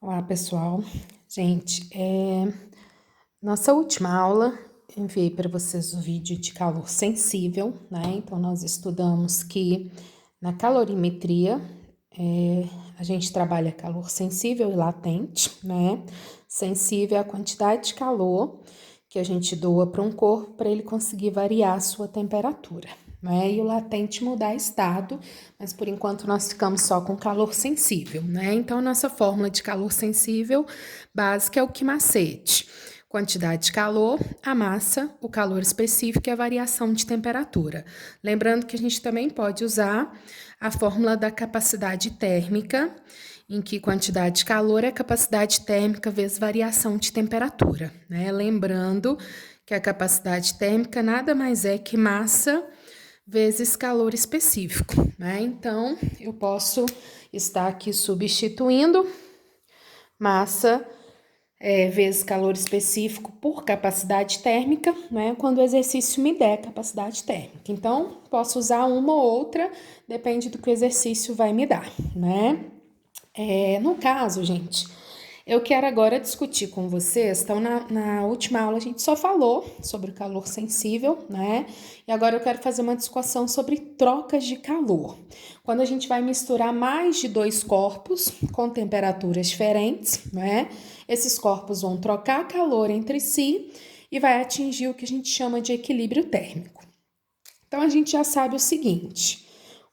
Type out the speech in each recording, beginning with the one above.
Olá, pessoal. Gente, nossa última aula, enviei para vocês o vídeo de calor sensível, né? Então, nós estudamos que na calorimetria, a gente trabalha calor sensível e latente, né? Sensível é a quantidade de calor que a gente doa para um corpo para ele conseguir variar a sua temperatura, né? E o latente mudar estado, mas por enquanto nós ficamos só com calor sensível, né? Então, nossa fórmula de calor sensível básica é o Quimacete. Quantidade de calor, a massa, o calor específico e a variação de temperatura. Lembrando que a gente também pode usar a fórmula da capacidade térmica, em que quantidade de calor é capacidade térmica vezes variação de temperatura, né? Lembrando que a capacidade térmica nada mais é que massa vezes calor específico, né? Então, eu posso estar aqui substituindo massa vezes calor específico por capacidade térmica, né? Quando o exercício me der capacidade térmica. Então, posso usar uma ou outra, depende do que o exercício vai me dar, né? No caso, gente, eu quero agora discutir com vocês. Então, na última aula a gente só falou sobre o calor sensível, né? E agora eu quero fazer uma discussão sobre trocas de calor. Quando a gente vai misturar mais de dois corpos com temperaturas diferentes, né? Esses corpos vão trocar calor entre si e vai atingir o que a gente chama de equilíbrio térmico. Então, a gente já sabe o seguinte: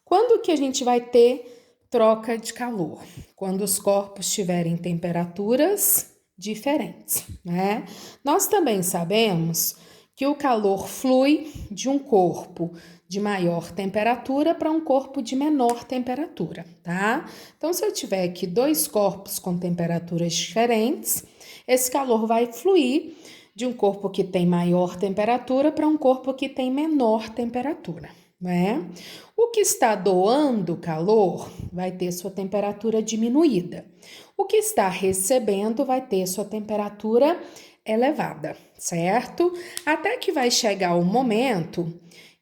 quando que a gente vai ter troca de calor? Quando os corpos tiverem temperaturas diferentes, né? Nós também sabemos que o calor flui de um corpo de maior temperatura para um corpo de menor temperatura, tá? Então, se eu tiver aqui dois corpos com temperaturas diferentes, esse calor vai fluir de um corpo que tem maior temperatura para um corpo que tem menor temperatura, né? O que está doando calor vai ter sua temperatura diminuída. O que está recebendo vai ter sua temperatura elevada, certo? Até que vai chegar o momento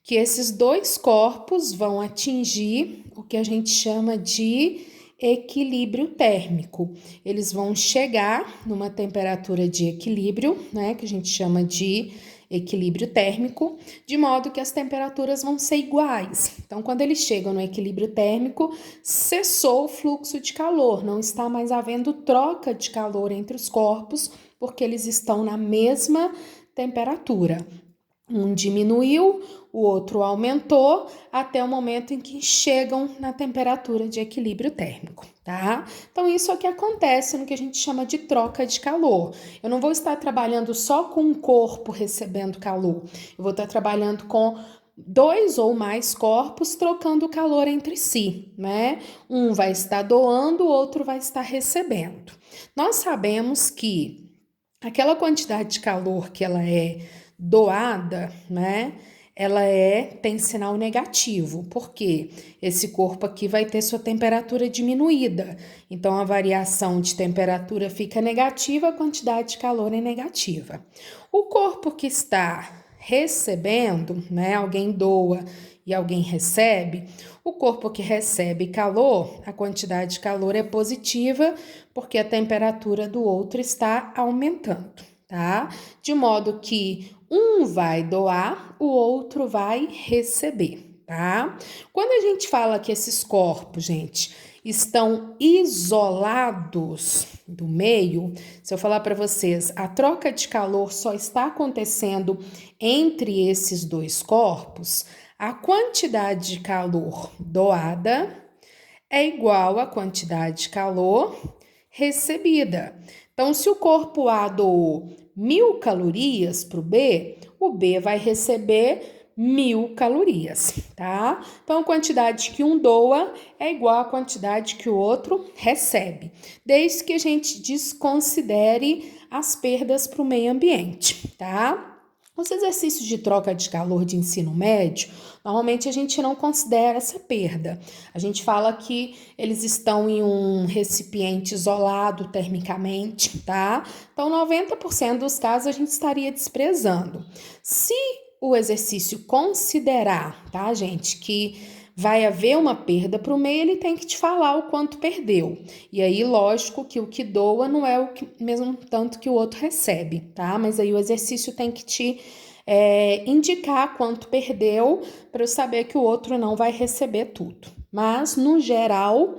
que esses dois corpos vão atingir o que a gente chama de equilíbrio térmico. Eles vão chegar numa temperatura de equilíbrio, né, que a gente chama de equilíbrio térmico, de modo que as temperaturas vão ser iguais. Então, quando eles chegam no equilíbrio térmico, cessou o fluxo de calor, não está mais havendo troca de calor entre os corpos, porque eles estão na mesma temperatura. Um diminuiu, o outro aumentou, até o momento em que chegam na temperatura de equilíbrio térmico, tá? Então, isso é o que acontece no que a gente chama de troca de calor. Eu não vou estar trabalhando só com um corpo recebendo calor, eu vou estar trabalhando com dois ou mais corpos trocando calor entre si, né? Um vai estar doando, o outro vai estar recebendo. Nós sabemos que aquela quantidade de calor que ela é doada, né? Ela tem sinal negativo, porque esse corpo aqui vai ter sua temperatura diminuída. Então, a variação de temperatura fica negativa, a quantidade de calor é negativa. O corpo que está recebendo, né? Alguém doa e alguém recebe, o corpo que recebe calor, a quantidade de calor é positiva, porque a temperatura do outro está aumentando, tá? De modo que um vai doar, o outro vai receber, tá? Quando a gente fala que esses corpos, gente, estão isolados do meio, se eu falar para vocês, a troca de calor só está acontecendo entre esses dois corpos, a quantidade de calor doada é igual à quantidade de calor recebida. Então, se o corpo A doou 1.000 calorias para o B vai receber 1.000 calorias, tá? Então, a quantidade que um doa é igual à quantidade que o outro recebe, desde que a gente desconsidere as perdas para o meio ambiente, tá? Os exercícios de troca de calor de ensino médio, normalmente a gente não considera essa perda. A gente fala que eles estão em um recipiente isolado termicamente, tá? Então, 90% dos casos a gente estaria desprezando. Se o exercício considerar, tá, gente, que vai haver uma perda para o meio, ele tem que te falar o quanto perdeu. E aí, lógico que o que doa não é o que, mesmo tanto que o outro recebe, tá? Mas aí o exercício tem que te indicar quanto perdeu para eu saber que o outro não vai receber tudo. Mas, no geral,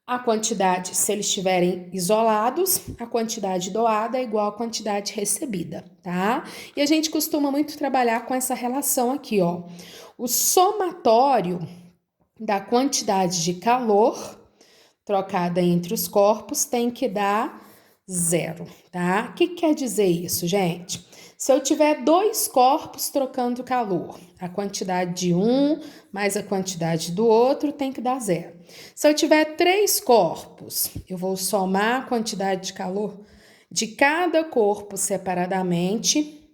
a quantidade, se eles estiverem isolados, a quantidade doada é igual à quantidade recebida, tá? E a gente costuma muito trabalhar com essa relação aqui, ó. O somatório da quantidade de calor trocada entre os corpos tem que dar 0, tá? O que quer dizer isso, gente? Se eu tiver 2 corpos trocando calor, a quantidade de um mais a quantidade do outro tem que dar 0. Se eu tiver 3 corpos, eu vou somar a quantidade de calor de cada corpo separadamente,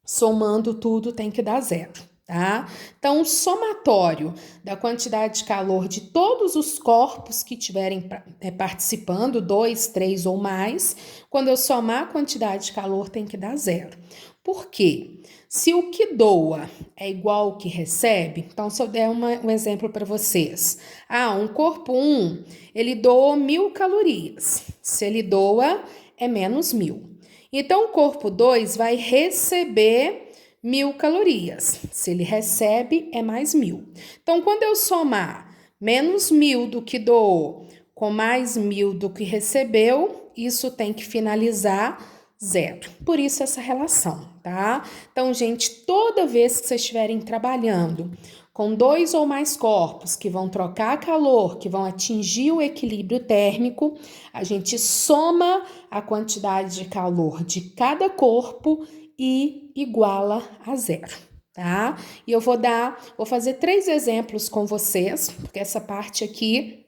somando tudo tem que dar 0. Tá? Então, o somatório da quantidade de calor de todos os corpos que estiverem participando, 2, 3 ou mais, quando eu somar a quantidade de calor tem que dar 0. Por quê? Se o que doa é igual ao que recebe, então se eu der um exemplo para vocês. Um corpo 1, ele doa 1.000 calorias. Se ele doa, é menos 1.000. Então, o corpo 2 vai receber 1.000 calorias. Se ele recebe, é mais 1.000. Então, quando eu somar menos 1.000 do que doou com mais 1.000 do que recebeu, isso tem que finalizar 0. Por isso essa relação, tá? Então, gente, toda vez que vocês estiverem trabalhando com 2 ou mais corpos que vão trocar calor, que vão atingir o equilíbrio térmico, a gente soma a quantidade de calor de cada corpo e iguala a 0, tá? E eu vou fazer 3 exemplos com vocês, porque essa parte aqui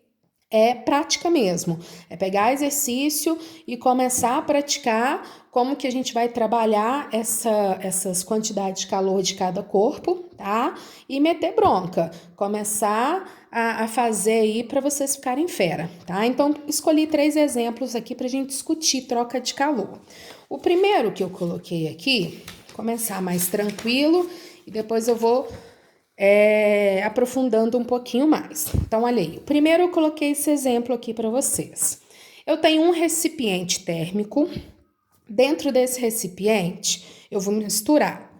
é prática mesmo, é pegar exercício e começar a praticar como que a gente vai trabalhar essas quantidades de calor de cada corpo, tá? E meter bronca, começar a fazer aí para vocês ficarem fera, tá? Então, escolhi 3 exemplos aqui para a gente discutir troca de calor. O primeiro que eu coloquei aqui, começar mais tranquilo e depois eu vou aprofundando um pouquinho mais. Então, olha aí. Primeiro eu coloquei esse exemplo aqui para vocês. Eu tenho um recipiente térmico. Dentro desse recipiente, eu vou misturar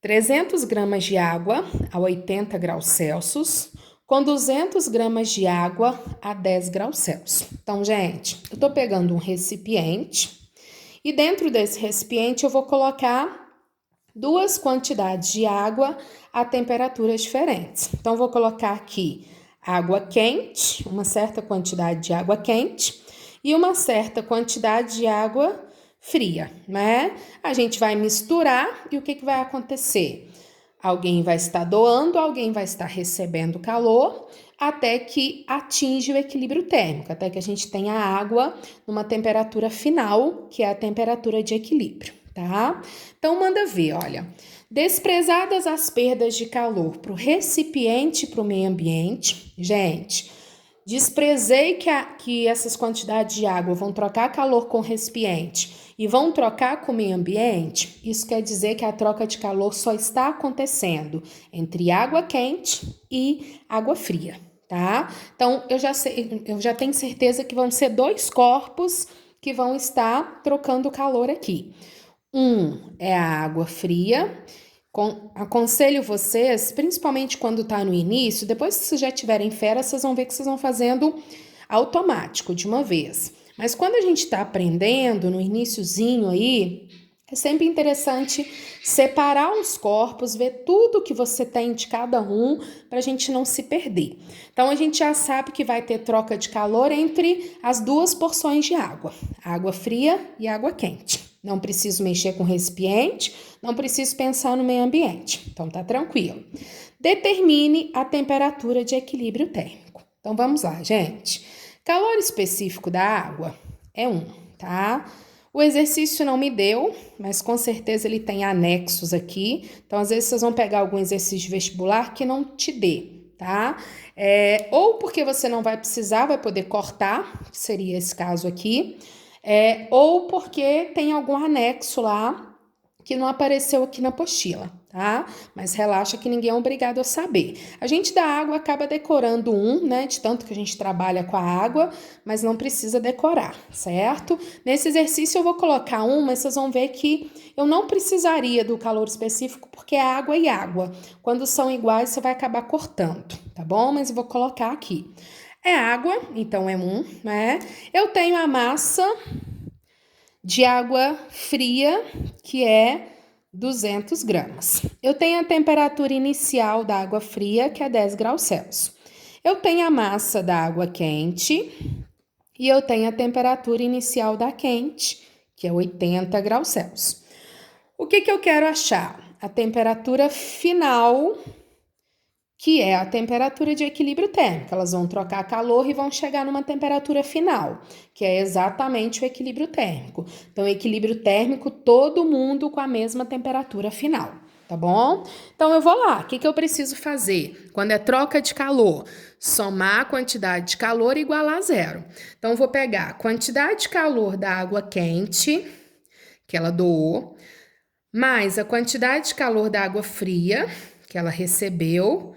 300 gramas de água a 80 graus Celsius com 200 gramas de água a 10 graus Celsius. Então, gente, eu tô pegando um recipiente e dentro desse recipiente eu vou colocar 2 quantidades de água a temperaturas diferentes. Então, vou colocar aqui água quente, uma certa quantidade de água quente e uma certa quantidade de água fria, né? A gente vai misturar e o que vai acontecer? Alguém vai estar doando, alguém vai estar recebendo calor, até que atinge o equilíbrio térmico, até que a gente tenha a água numa temperatura final, que é a temperatura de equilíbrio, tá? Então, manda ver, olha. Desprezadas as perdas de calor para o recipiente e para o meio ambiente, gente, desprezei que essas quantidades de água vão trocar calor com o recipiente e vão trocar com o meio ambiente, isso quer dizer que a troca de calor só está acontecendo entre água quente e água fria, tá? Então, eu já tenho certeza que vão ser 2 corpos que vão estar trocando calor aqui. Um é a água fria. Aconselho vocês, principalmente quando está no início, depois que vocês já tiverem férias, vocês vão ver que vocês vão fazendo automático de uma vez. Mas quando a gente está aprendendo, no iniciozinho aí, é sempre interessante separar os corpos, ver tudo que você tem de cada um, para a gente não se perder. Então, a gente já sabe que vai ter troca de calor entre as 2 porções de água, água fria e água quente. Não preciso mexer com o recipiente, não preciso pensar no meio ambiente. Então, tá tranquilo. Determine a temperatura de equilíbrio térmico. Então, vamos lá, gente. Calor específico da água é 1, tá? O exercício não me deu, mas com certeza ele tem anexos aqui. Então, às vezes, vocês vão pegar algum exercício de vestibular que não te dê, tá? Ou porque você não vai precisar, vai poder cortar, que seria esse caso aqui. Ou porque tem algum anexo lá que não apareceu aqui na apostila, tá? Mas relaxa que ninguém é obrigado a saber. A gente da água acaba decorando né? De tanto que a gente trabalha com a água, mas não precisa decorar, certo? Nesse exercício eu vou colocar mas vocês vão ver que eu não precisaria do calor específico, porque é água e água. Quando são iguais, você vai acabar cortando, tá bom? Mas eu vou colocar aqui. É água, então é 1, né? Eu tenho a massa de água fria, que é 200 gramas. Eu tenho a temperatura inicial da água fria, que é 10 graus Celsius. Eu tenho a massa da água quente e eu tenho a temperatura inicial da quente, que é 80 graus Celsius. O que eu quero achar? A temperatura final, que é a temperatura de equilíbrio térmico. Elas vão trocar calor e vão chegar numa temperatura final, que é exatamente o equilíbrio térmico. Então, equilíbrio térmico, todo mundo com a mesma temperatura final, tá bom? Então, eu vou lá. O que eu preciso fazer? Quando é troca de calor, somar a quantidade de calor e igualar a zero. Então, eu vou pegar a quantidade de calor da água quente, que ela doou, mais a quantidade de calor da água fria, que ela recebeu,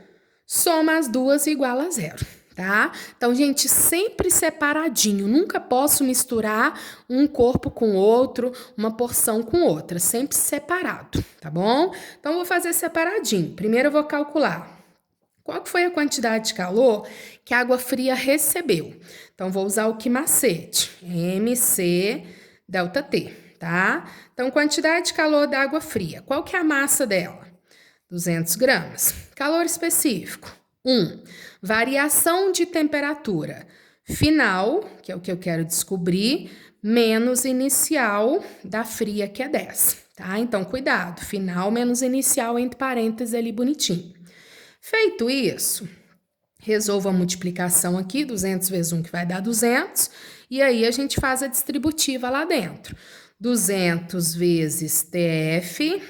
soma as duas e iguala a zero, tá? Então, gente, sempre separadinho. Nunca posso misturar um corpo com outro, uma porção com outra. Sempre separado, tá bom? Então, vou fazer separadinho. Primeiro, eu vou calcular qual que foi a quantidade de calor que a água fria recebeu. Então, vou usar o que macete? MC delta T, tá? Então, quantidade de calor da água fria. Qual que é a massa dela? 200 gramas. Calor específico. 1. Variação de temperatura final, que é o que eu quero descobrir, menos inicial da fria, que é 10. Tá? Então, cuidado. Final menos inicial, entre parênteses ali bonitinho. Feito isso, resolvo a multiplicação aqui, 200 vezes 1, que vai dar 200. E aí, a gente faz a distributiva lá dentro. 200 vezes TF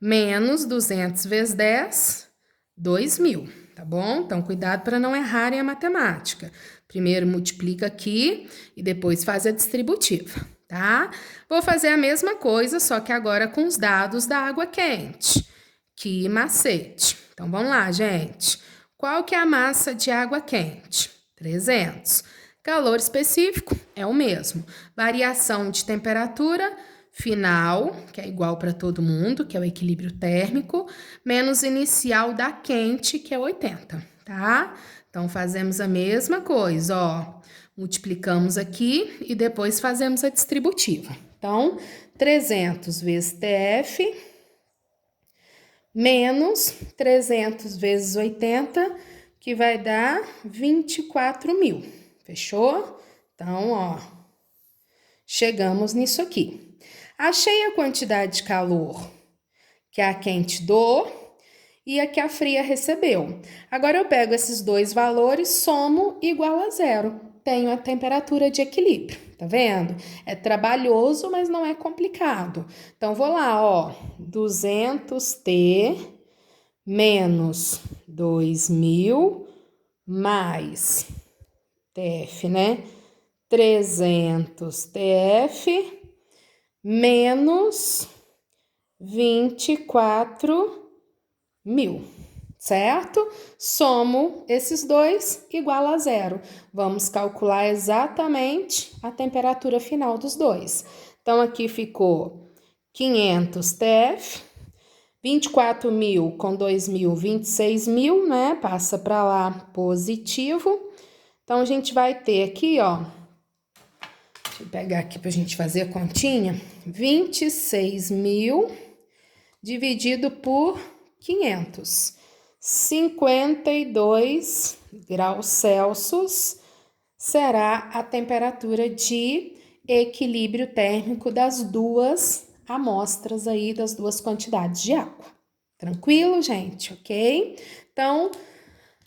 menos 200 vezes 10, 2.000, tá bom? Então, cuidado para não errarem a matemática. Primeiro multiplica aqui e depois faz a distributiva, tá? Vou fazer a mesma coisa, só que agora com os dados da água quente. Que macete. Então, vamos lá, gente. Qual que é a massa de água quente? 300. Calor específico é o mesmo. Variação de temperatura final, que é igual para todo mundo, que é o equilíbrio térmico, menos inicial da quente, que é 80, tá? Então, fazemos a mesma coisa, ó. Multiplicamos aqui e depois fazemos a distributiva. Então, 300 vezes TF menos 300 vezes 80, que vai dar 24.000. Fechou? Então, ó, chegamos nisso aqui. Achei a quantidade de calor que a quente doou e a que a fria recebeu. Agora, eu pego esses dois valores, somo igual a zero. Tenho a temperatura de equilíbrio, tá vendo? É trabalhoso, mas não é complicado. Então, vou lá, ó, 200T menos 2.000 mais TF, né? 300 TF menos 24.000, certo? Somo esses dois, igual a zero. Vamos calcular exatamente a temperatura final dos dois. Então, aqui ficou 500 TF, 24.000 com 2.000, 26.000, né? Passa para lá positivo. Então, a gente vai ter aqui, ó, deixa eu pegar aqui para a gente fazer a continha, 26.000 dividido por 500, 52 graus Celsius será a temperatura de equilíbrio térmico das duas amostras aí, das duas quantidades de água. Tranquilo, gente? Ok? Então,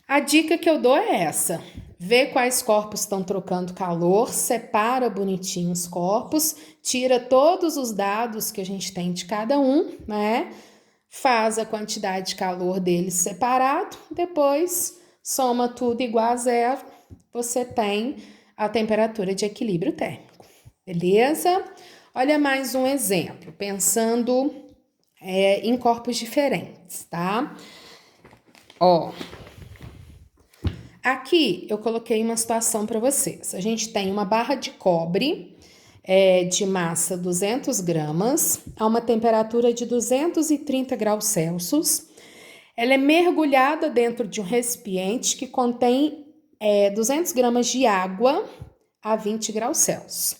a dica que eu dou é essa. Vê quais corpos estão trocando calor, separa bonitinho os corpos, tira todos os dados que a gente tem de cada um, né? Faz a quantidade de calor deles separado, depois soma tudo igual a zero, você tem a temperatura de equilíbrio térmico, beleza? Olha mais um exemplo, pensando em corpos diferentes, tá? Ó, aqui eu coloquei uma situação para vocês. A gente tem uma barra de cobre de massa 200 gramas a uma temperatura de 230 graus Celsius. Ela é mergulhada dentro de um recipiente que contém 200 gramas de água a 20 graus Celsius.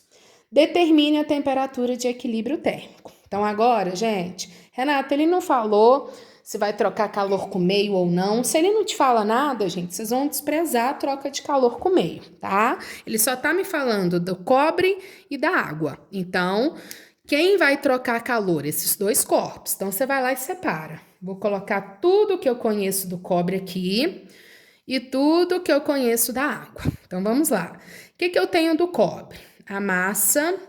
Determine a temperatura de equilíbrio térmico. Então agora, gente, Renata, ele não falou se vai trocar calor com meio ou não. Se ele não te fala nada, gente, vocês vão desprezar a troca de calor com meio, tá? Ele só tá me falando do cobre e da água. Então, quem vai trocar calor? Esses dois corpos. Então, você vai lá e separa. Vou colocar tudo que eu conheço do cobre aqui e tudo que eu conheço da água. Então, vamos lá. O que eu tenho do cobre? A massa,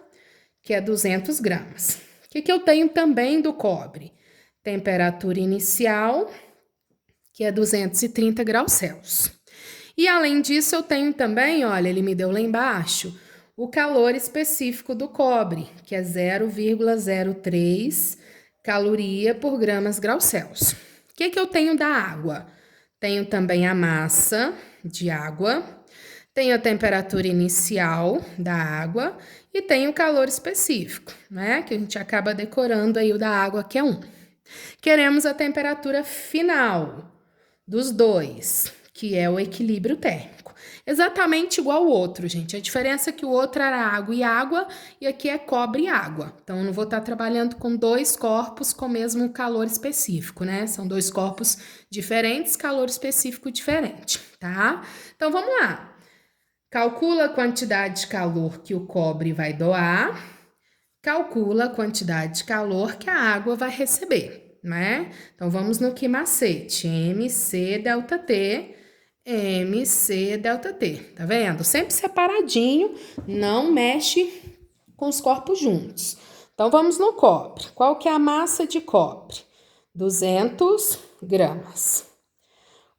que é 200 gramas. O que eu tenho também do cobre? Temperatura inicial, que é 230 graus Celsius. E além disso, eu tenho também, olha, ele me deu lá embaixo, o calor específico do cobre, que é 0,03 caloria por gramas graus Celsius. O que eu tenho da água? Tenho também a massa de água, tenho a temperatura inicial da água e tenho o calor específico, né? Que a gente acaba decorando aí o da água, que é 1. Queremos a temperatura final dos dois, que é o equilíbrio térmico. Exatamente igual ao outro, gente. A diferença é que o outro era água e aqui é cobre e água. Então, eu não vou estar trabalhando com dois corpos com o mesmo calor específico, né? São dois corpos diferentes, calor específico diferente, tá? Então, vamos lá. Calcula a quantidade de calor que o cobre vai doar. Calcula a quantidade de calor que a água vai receber, né? Então, vamos no que macete. MC delta T, MC delta T. Tá vendo? Sempre separadinho, não mexe com os corpos juntos. Então, vamos no cobre. Qual que é a massa de cobre? 200 gramas.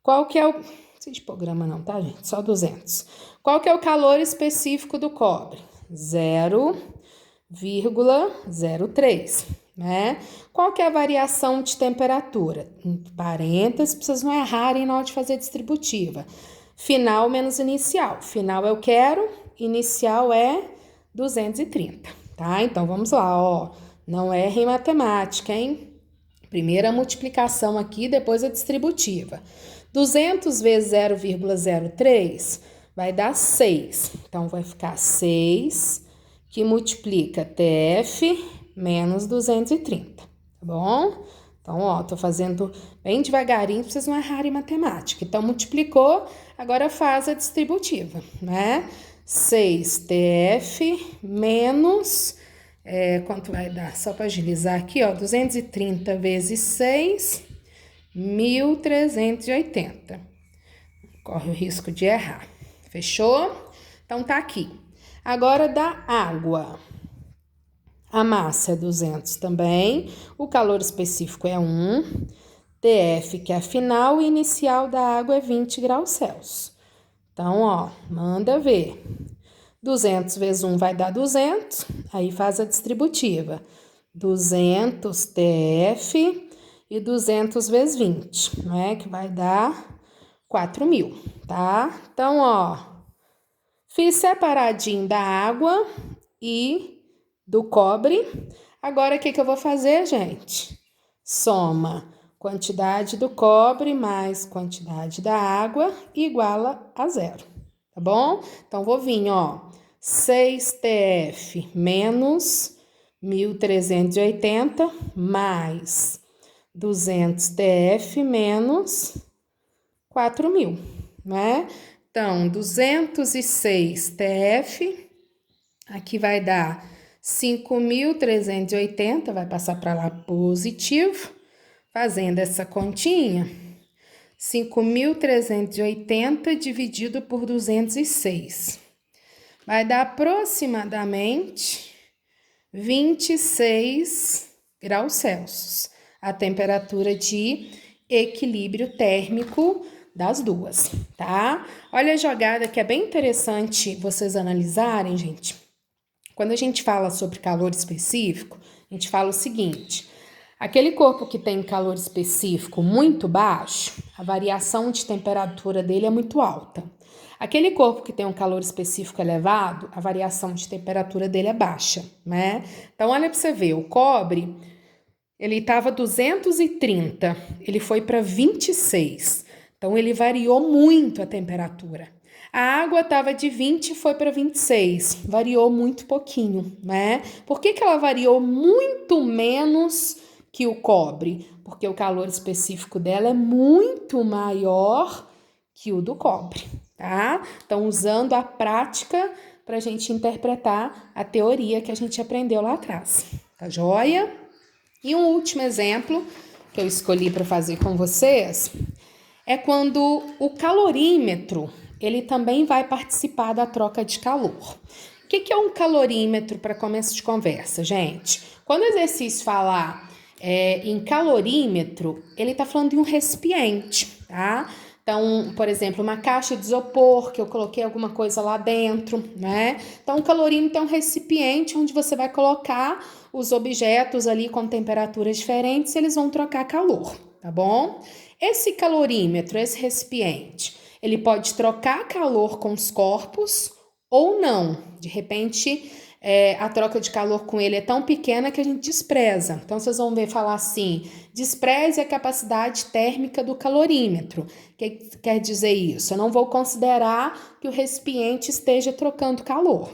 Qual que é o... Não precisa de pôr grama não, tá, gente? Só 200. Qual que é o calor específico do cobre? 0,03, né? Qual que é a variação de temperatura? Entre parênteses, vocês não errarem na hora de fazer distributiva. Final menos inicial. Final eu quero, inicial é 230, tá? Então, vamos lá, ó. Não erre em matemática, hein? Primeira multiplicação aqui, depois a distributiva. 200 vezes 0,03 vai dar 6. Então, vai ficar 6, que multiplica TF menos 230, tá bom? Então, ó, tô fazendo bem devagarinho pra vocês não errarem matemática. Então, multiplicou, agora faz a distributiva, né? 6TF menos... quanto vai dar? Só para agilizar aqui, ó, 230 vezes 6, 1.380. Corre o risco de errar. Fechou? Então, tá aqui. Agora, da água. A massa é 200 também, o calor específico é 1, TF, que é a final, e inicial da água é 20 graus Celsius. Então, ó, manda ver. 200 vezes 1 vai dar 200, aí faz a distributiva. 200 TF e 200 vezes 20, né? Que vai dar 4.000, tá? Então, ó, fiz separadinho da água e do cobre. Agora, o que eu vou fazer, gente? Soma quantidade do cobre mais quantidade da água iguala a 0, tá bom? Então, vou vir, ó, 6TF menos 1.380 mais 200TF menos 4.000, né? Então, 206TF, aqui vai dar 5.380, vai passar para lá positivo, fazendo essa continha, 5.380 dividido por 206. Vai dar aproximadamente 26 graus Celsius, a temperatura de equilíbrio térmico das duas, tá? Olha a jogada que é bem interessante vocês analisarem, gente. Quando a gente fala sobre calor específico, a gente fala o seguinte: Aquele corpo que tem calor específico muito baixo, a variação de temperatura dele é muito alta. Aquele corpo que tem um calor específico elevado, a variação de temperatura dele é baixa, né? Então, olha para você ver, o cobre, ele estava 230, ele foi para 26. Então, ele variou muito a temperatura. A água estava de 20 e foi para 26, variou muito pouquinho, né? Por que ela variou muito menos que o cobre? Porque o calor específico dela é muito maior que o do cobre, tá? Então, usando a prática para a gente interpretar a teoria que a gente aprendeu lá atrás, tá joia? E um último exemplo que eu escolhi para fazer com vocês é quando o calorímetro, ele também vai participar da troca de calor. O que é um calorímetro para começo de conversa, gente? Quando o exercício falar em calorímetro, ele está falando de um recipiente, tá? Então, por exemplo, uma caixa de isopor, que eu coloquei alguma coisa lá dentro, né? Então, o calorímetro é um recipiente onde você vai colocar os objetos ali com temperaturas diferentes e eles vão trocar calor, tá bom? Esse calorímetro, esse recipiente, ele pode trocar calor com os corpos ou não. De repente, a troca de calor com ele é tão pequena que a gente despreza. Então, vocês vão ver falar assim, despreze a capacidade térmica do calorímetro. O que quer dizer isso? Eu não vou considerar que o recipiente esteja trocando calor.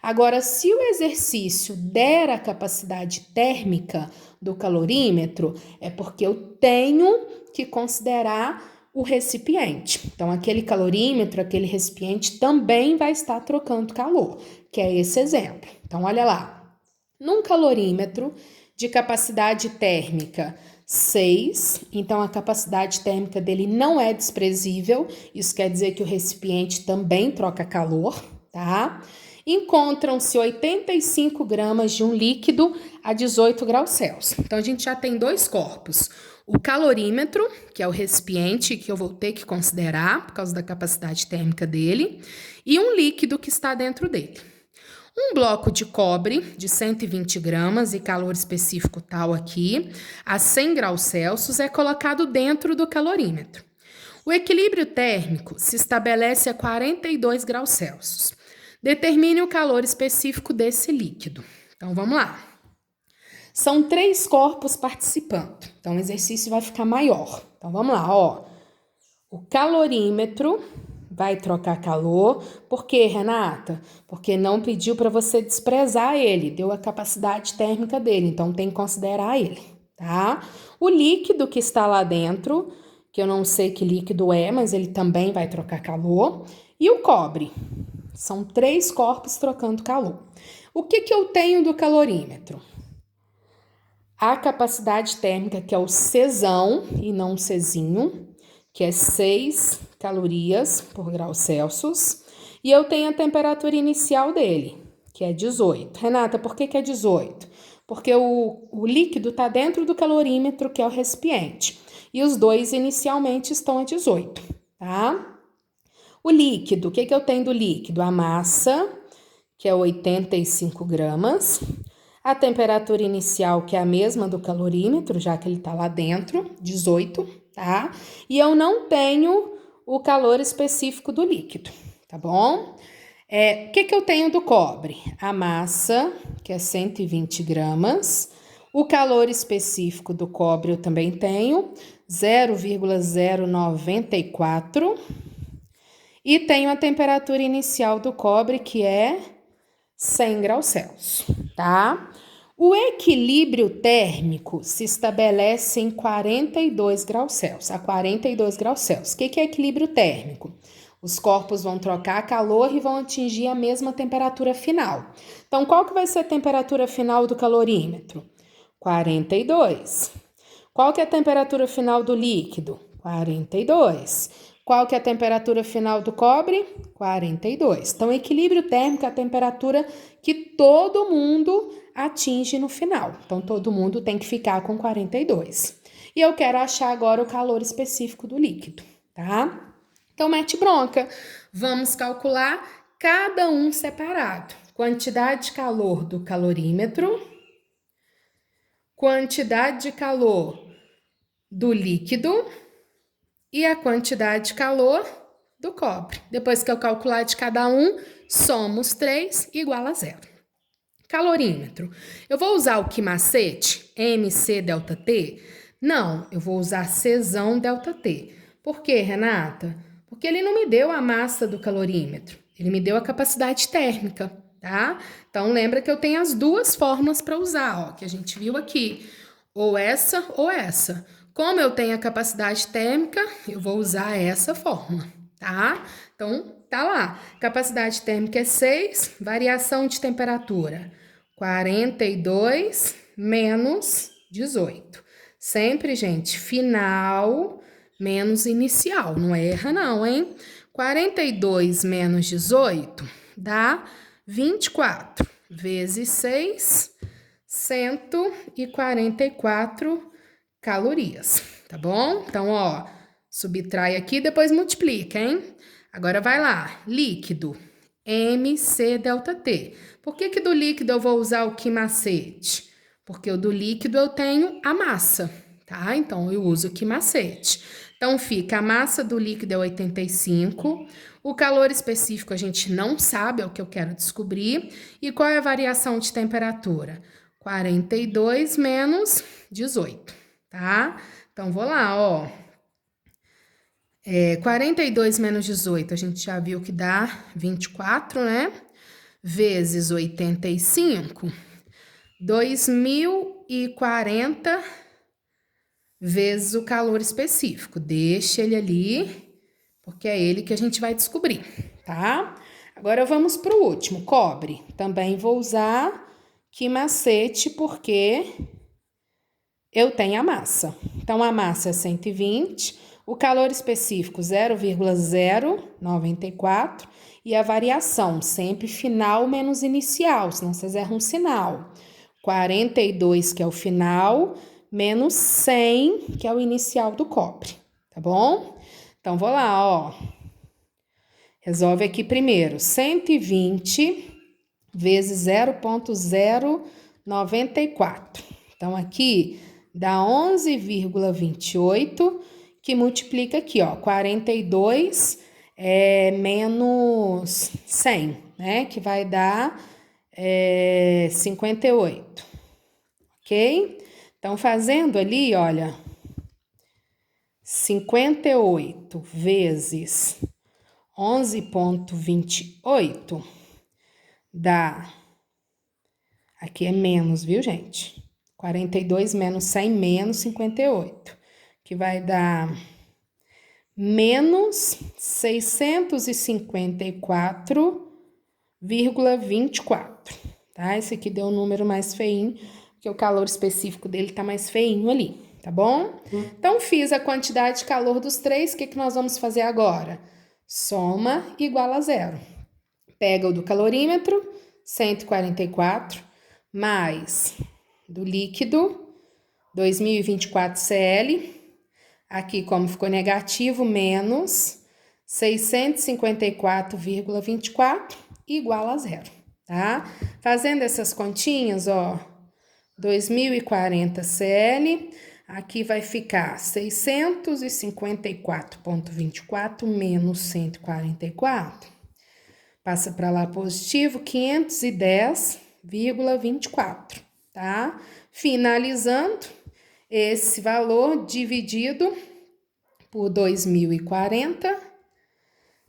Agora, se o exercício der a capacidade térmica do calorímetro, é porque eu tenho que considerar o recipiente. Então, aquele calorímetro, aquele recipiente também vai estar trocando calor, que é esse exemplo. Então, olha lá. Num calorímetro de capacidade térmica 6, então a capacidade térmica dele não é desprezível, isso quer dizer que o recipiente também troca calor, tá? Encontram-se 85 gramas de um líquido a 18 graus Celsius. Então, a gente já tem dois corpos. O calorímetro, que é o recipiente que eu vou ter que considerar por causa da capacidade térmica dele, e um líquido que está dentro dele. Um bloco de cobre de 120 gramas e calor específico tal aqui, a 100 graus Celsius, é colocado dentro do calorímetro. O equilíbrio térmico se estabelece a 42 graus Celsius. Determine o calor específico desse líquido. Então, vamos lá. São 3 corpos participando. Então, o exercício vai ficar maior. Então, vamos lá, ó. O calorímetro vai trocar calor. Por quê, Renata? Porque não pediu para você desprezar ele, deu a capacidade térmica dele, então tem que considerar ele, tá? O líquido que está lá dentro, que eu não sei que líquido é, mas ele também vai trocar calor. E o cobre. São 3 corpos trocando calor. O que eu tenho do calorímetro? A capacidade térmica, que é o Czão e não o Czinho, que é 6 calorias por grau Celsius. E eu tenho a temperatura inicial dele, que é 18. Renata, por que é 18? Porque o líquido está dentro do calorímetro, que é o recipiente. E os dois inicialmente estão a 18, tá? O líquido, o que eu tenho do líquido? A massa, que é 85 gramas. A temperatura inicial, que é a mesma do calorímetro, já que ele está lá dentro, 18, tá? E eu não tenho o calor específico do líquido, tá bom? O que eu tenho do cobre? A massa, que é 120 gramas. O calor específico do cobre eu também tenho, 0,094. E tenho a temperatura inicial do cobre, que é 100 graus Celsius, tá? O equilíbrio térmico se estabelece em 42 graus Celsius, a 42 graus Celsius. O que é equilíbrio térmico? Os corpos vão trocar calor e vão atingir a mesma temperatura final. Então, qual que vai ser a temperatura final do calorímetro? 42. Qual que é a temperatura final do líquido? 42. Qual que é a temperatura final do cobre? 42. Então, equilíbrio térmico é a temperatura que todo mundo atinge no final. Então, todo mundo tem que ficar com 42. E eu quero achar agora o calor específico do líquido, tá? Então, mete bronca. Vamos calcular cada um separado. Quantidade de calor do calorímetro quantidade de calor do líquido e a quantidade de calor do cobre. Depois que eu calcular de cada um, somo os 3 igual a 0. Calorímetro. Eu vou usar o que macete? MC delta T? Não, eu vou usar Czão delta T. Por quê, Renata? Porque ele não me deu a massa do calorímetro, ele me deu a capacidade térmica, tá? Então, lembra que eu tenho as duas formas para usar, ó, que a gente viu aqui, ou essa ou essa. Como eu tenho a capacidade térmica, eu vou usar essa forma, tá? Então, tá lá. Capacidade térmica é 6, variação de temperatura 42 menos 18. Sempre, gente, final menos inicial. Não erra não, hein? 42 menos 18 dá 24 vezes 6, 144 calorias, tá bom? Então, ó, subtrai aqui, depois multiplica, hein? Agora vai lá, líquido, MC delta T. Por que do líquido eu vou usar o que macete? Porque o do líquido eu tenho a massa, tá? Então, eu uso o que macete. Então, fica a massa do líquido é 85, o calor específico a gente não sabe, é o que eu quero descobrir. E qual é a variação de temperatura? 42 menos 18, tá? Então, vou lá, ó. 42 menos 18, a gente já viu que dá 24, né? Vezes 85, 2040 vezes o calor específico. Deixa ele ali, porque é ele que a gente vai descobrir, tá? Agora vamos para o último, cobre. Também vou usar que macete, porque eu tenho a massa. Então, a massa é 120, o calor específico 0,094 e a variação sempre final menos inicial, senão vocês erram um sinal. 42, que é o final, menos 100, que é o inicial do cobre, tá bom? Então, vou lá, ó. Resolve aqui primeiro, 120 vezes 0,094. Então, aqui dá 11,28, que multiplica aqui, ó, 42 menos 100, né? Que vai dar 58, ok? Então, fazendo ali, olha, 58 vezes 11,28 dá, aqui é menos, viu, gente? 42 menos 100 menos 58, que vai dar menos 654,24, tá? Esse aqui deu um número mais feinho, porque o calor específico dele tá mais feinho ali, tá bom? Então, fiz a quantidade de calor dos três, o que nós vamos fazer agora? Soma igual a 0. Pega o do calorímetro, 144, mais do líquido, 2024 cl, aqui como ficou negativo, menos 654,24, igual a 0, tá? Fazendo essas continhas, ó, 2040 cl, aqui vai ficar 654,24 menos 144. Passa para lá positivo, 510,24, tá? Finalizando, esse valor dividido por 2040,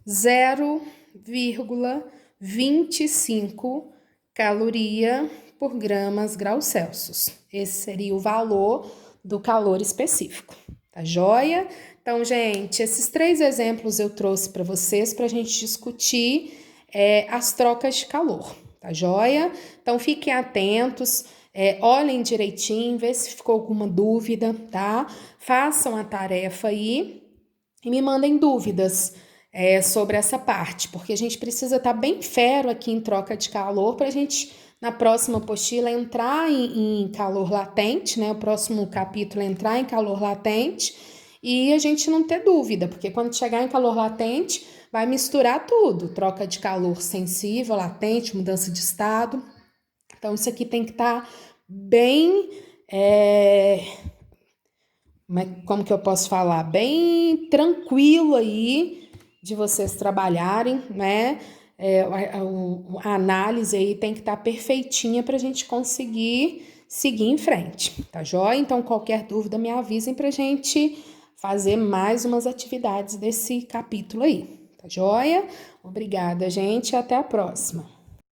0,25 caloria por gramas graus Celsius. Esse seria o valor do calor específico, tá joia? Então, gente, esses 3 exemplos eu trouxe para vocês para a gente discutir as trocas de calor, tá joia? Então, fiquem atentos, olhem direitinho, vê se ficou alguma dúvida, tá? Façam a tarefa aí e me mandem dúvidas sobre essa parte, porque a gente precisa estar bem fero aqui em troca de calor para a gente, na próxima apostila, entrar em calor latente, né? O próximo capítulo é entrar em calor latente e a gente não ter dúvida, porque quando chegar em calor latente, vai misturar tudo, troca de calor sensível, latente, mudança de estado. Então, isso aqui tem que estar bem como que eu posso falar? Bem tranquilo aí de vocês trabalharem, né? A análise aí tem que estar perfeitinha para a gente conseguir seguir em frente, tá joia? Então, qualquer dúvida, me avisem para a gente fazer mais umas atividades desse capítulo aí, tá joia? Obrigada, gente, até a próxima.